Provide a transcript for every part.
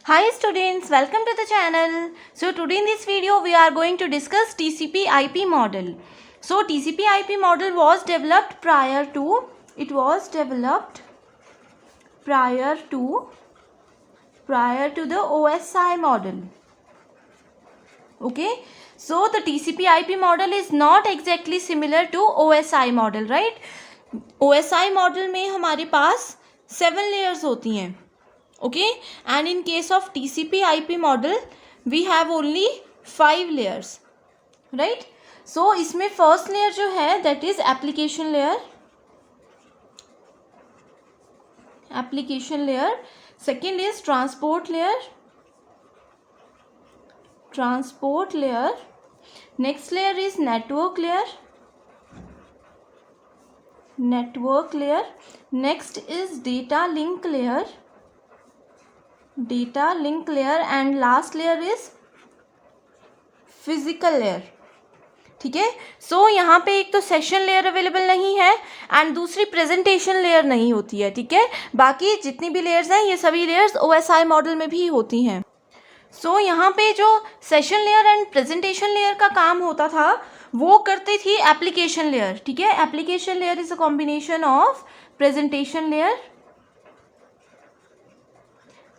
Hi students, welcome to the channel. So today in this video we are going to discuss TCP/IP model. So TCP/IP model was developed prior to the OSI model. Okay, so the TCP/IP model is not exactly similar to OSI model, right? OSI model में हमारे पास 7 layers होती हैं. Okay, and in case of TCP/IP model we have only 5 layers, right? So इसमें first layer जो है that is application layer, second is transport layer, next layer is network layer, next is data link layer, and last layer is physical layer. ठीक है. सो यहाँ पे एक तो session layer available नहीं है एंड दूसरी प्रेजेंटेशन लेयर नहीं होती है. ठीक है, बाकी जितनी भी लेयर्स हैं ये सभी लेयर्स OSI मॉडल में भी होती हैं. सो यहाँ पे जो session layer and presentation layer का काम होता था वो करती थी एप्लीकेशन लेयर. ठीक है, application layer is a combination of presentation layer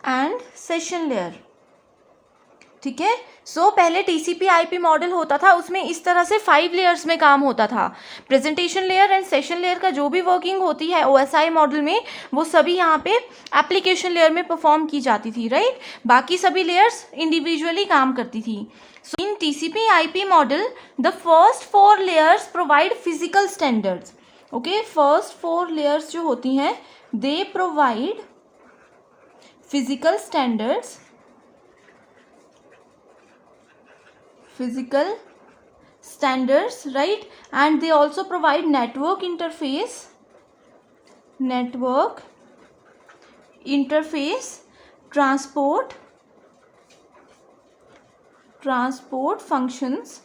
and session layer. ठीक है. सो पहले TCP/IP मॉडल होता था उसमें इस तरह से 5 लेयर्स में काम होता था. Presentation layer and session layer का जो भी वर्किंग होती है OSI मॉडल में वो सभी यहाँ पे एप्लीकेशन लेयर में परफॉर्म की जाती थी, राइट. बाकी सभी लेयर्स इंडिविजुअली काम करती थी. सो इन TCP/IP model the first 4 layers provide physical standards. Okay, first 4 layers जो होती हैं they provide physical standards, right, and they also provide network interface, transport functions,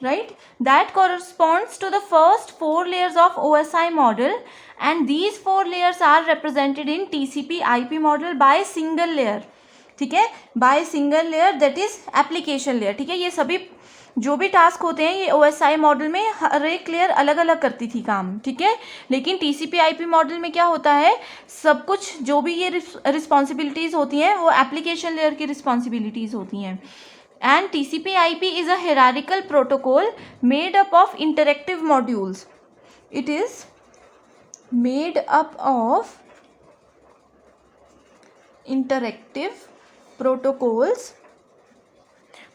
right, that corresponds to the first 4 layers of OSI model, and these 4 layers are represented in TCP/IP model by single layer. ठीक है, by single layer that is application layer. ठीक है, ये सभी जो भी task होते हैं ये OSI मॉडल में हर एक लेयर अलग अलग करती थी काम. ठीक है, लेकिन TCP/IP मॉडल में क्या होता है सब कुछ जो भी ये रिस्पॉन्सिबिलिटीज़ होती हैं वो एप्लीकेशन लेयर की रिस्पॉन्सिबिलिटीज़ होती हैं. And TCP/IP is a hierarchical protocol made up of interactive modules. It is made up of interactive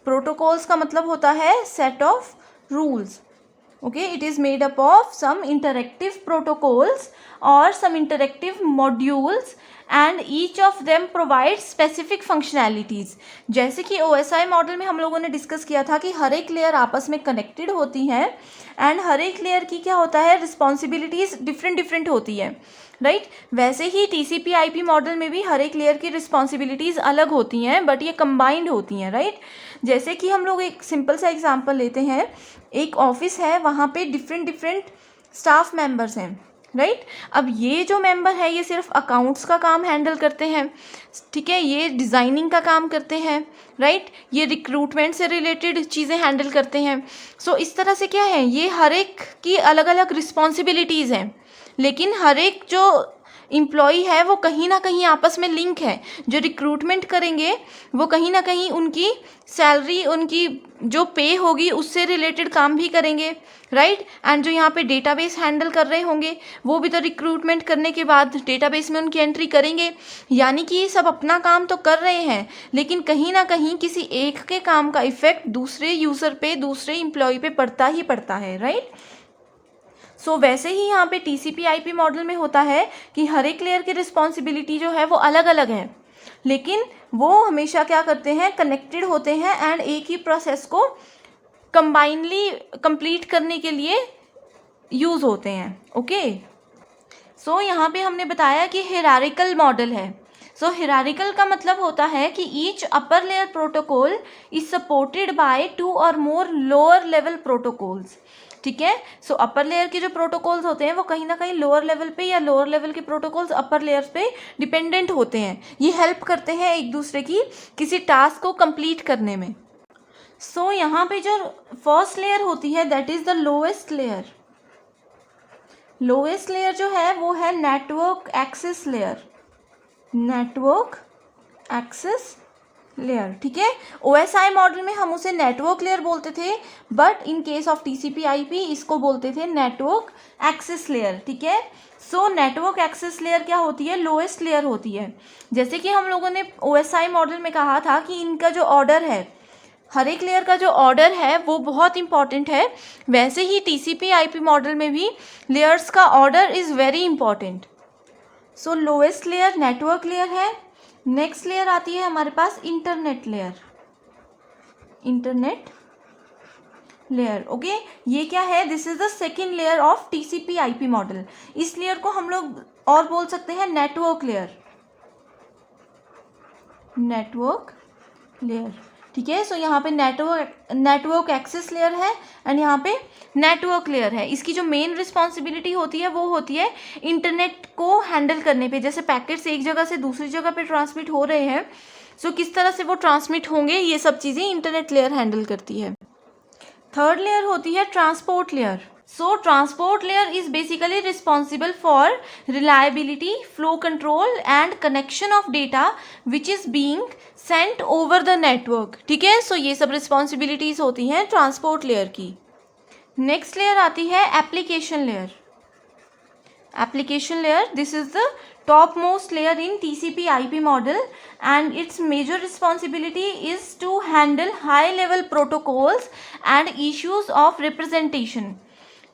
protocols का मतलब होता है set of rules. Okay, it is made up of some interactive protocols और some interactive modules and each of them provide specific functionalities. जैसे कि OSI model में हम लोगों ने डिस्कस किया था कि हर एक लेयर आपस में कनेक्टेड होती हैं एंड हर एक लेयर की क्या होता है रिस्पॉन्सिबिलिटीज़ डिफरेंट होती है, राइट. वैसे ही TCP/IP मॉडल में भी हर एक लेयर की रिस्पॉन्सिबिलिटीज़ अलग होती हैं बट ये कंबाइंड होती हैं, राइट. जैसे कि हम लोग एक सिंपल सा एग्जांपल लेते हैं. एक ऑफिस है, वहाँ पे डिफरेंट स्टाफ मेंबर्स हैं, राइट. अब ये जो मेंबर है ये सिर्फ अकाउंट्स का काम हैंडल करते हैं. ठीक है, ये डिज़ाइनिंग का काम करते हैं, राइट. ये रिक्रूटमेंट से रिलेटेड चीज़ें हैंडल करते हैं. सो इस तरह से क्या है ये हर एक की अलग अलग रिस्पॉन्सिबिलिटीज़ हैं, लेकिन हर एक जो एम्प्लॉई है वो कहीं ना कहीं आपस में लिंक है. जो रिक्रूटमेंट करेंगे वो कहीं ना कहीं उनकी सैलरी उनकी जो पे होगी उससे रिलेटेड काम भी करेंगे, राइट. एंड जो यहाँ पे डेटाबेस हैंडल कर रहे होंगे वो भी तो रिक्रूटमेंट करने के बाद डेटाबेस में उनकी एंट्री करेंगे. यानी कि ये सब अपना काम तो कर रहे हैं लेकिन कहीं ना कहीं किसी एक के काम का इफेक्ट दूसरे यूज़र पे दूसरे एम्प्लॉय पे पड़ता ही पड़ता है, राइट. सो वैसे ही यहाँ पे TCP/IP मॉडल में होता है कि हर एक लेयर की रिस्पॉन्सिबिलिटी जो है वो अलग अलग है लेकिन वो हमेशा क्या करते हैं कनेक्टेड होते हैं एंड एक ही प्रोसेस को कंबाइनली कंप्लीट करने के लिए यूज़ होते हैं. ओके, सो यहाँ पे हमने बताया कि हायरार्किकल मॉडल है. सो हायरार्किकल का मतलब होता है कि each upper layer protocol is supported by 2 और मोर लोअर लेवल प्रोटोकॉल्स. ठीक है। सो अपर लेयर के जो प्रोटोकॉल्स होते हैं वो कहीं ना कहीं लोअर लेवल पे या लोअर लेवल के प्रोटोकॉल्स अपर लेयर्स पे डिपेंडेंट होते हैं। ये हेल्प करते हैं एक दूसरे की किसी टास्क को कंप्लीट करने में। सो यहाँ पे जो फर्स्ट लेयर होती है that is the lowest layer. Lowest layer जो है वो है network access layer. Network access layer, ठीक है। OSI मॉडल में हम उसे नेटवर्क लेयर बोलते थे, but in case of TCP/IP इसको बोलते थे नेटवर्क एक्सेस लेयर, ठीक है। सो नेटवर्क एक्सेस लेयर क्या होती है? लोएस्ट लेयर होती है। जैसे कि हम लोगों ने OSI मॉडल में कहा था कि इनका जो ऑर्डर है, हर एक लेयर का जो ऑर्डर है वो बहुत इंपॉर्टेंट है, वैसे ही TCP/IP मॉडल में भी लेयर्स का order is very important. So lowest layer network layer है। नेक्स्ट लेयर आती है हमारे पास internet layer. Internet layer, okay. ये क्या है? This is the second layer of TCP/IP model. इस लेयर को हम लोग और बोल सकते हैं नेटवर्क लेयर। नेटवर्क लेयर, ठीक है। सो यहाँ पे नेटवर्क एक्सेस लेयर है एंड यहाँ पे नेटवर्क लेयर है। इसकी जो मेन रिस्पॉन्सिबिलिटी होती है वो होती है इंटरनेट को हैंडल करने पे। जैसे पैकेट्स एक जगह से दूसरी जगह पे ट्रांसमिट हो रहे हैं, सो किस तरह से वो ट्रांसमिट होंगे, ये सब चीज़ें इंटरनेट लेयर हैंडल करती है। थर्ड लेयर होती है transport layer. So transport layer is basically responsible for reliability, flow control and connection of data which is being Saint over the network, ठीक है। सो ये सब रिस्पॉन्सिबिलिटीज होती हैं ट्रांसपोर्ट लेयर की। नेक्स्ट लेयर आती है application layer. Application layer, this is the top most layer in TCP/IP model and its major responsibility is to handle high level protocols and issues of representation,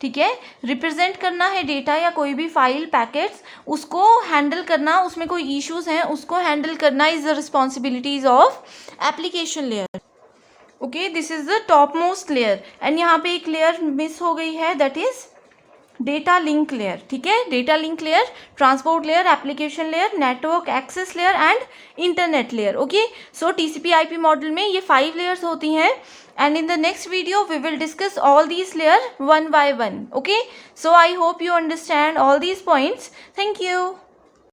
ठीक है। Represent करना है data या कोई भी file packets, उसको handle करना, उसमें कोई इश्यूज हैं उसको हैंडल करना is the responsibilities of application layer, okay. This is the top most layer and यहाँ पे एक लेयर मिस हो गई है that is data link layer, ठीक है। Data link layer, transport layer, application layer, network access layer and internet layer, okay. So TCP/IP model में ये 5 लेयर्स होती हैं and in the next video we will discuss all these layers one by one, okay. So I hope you understand all these points. Thank you.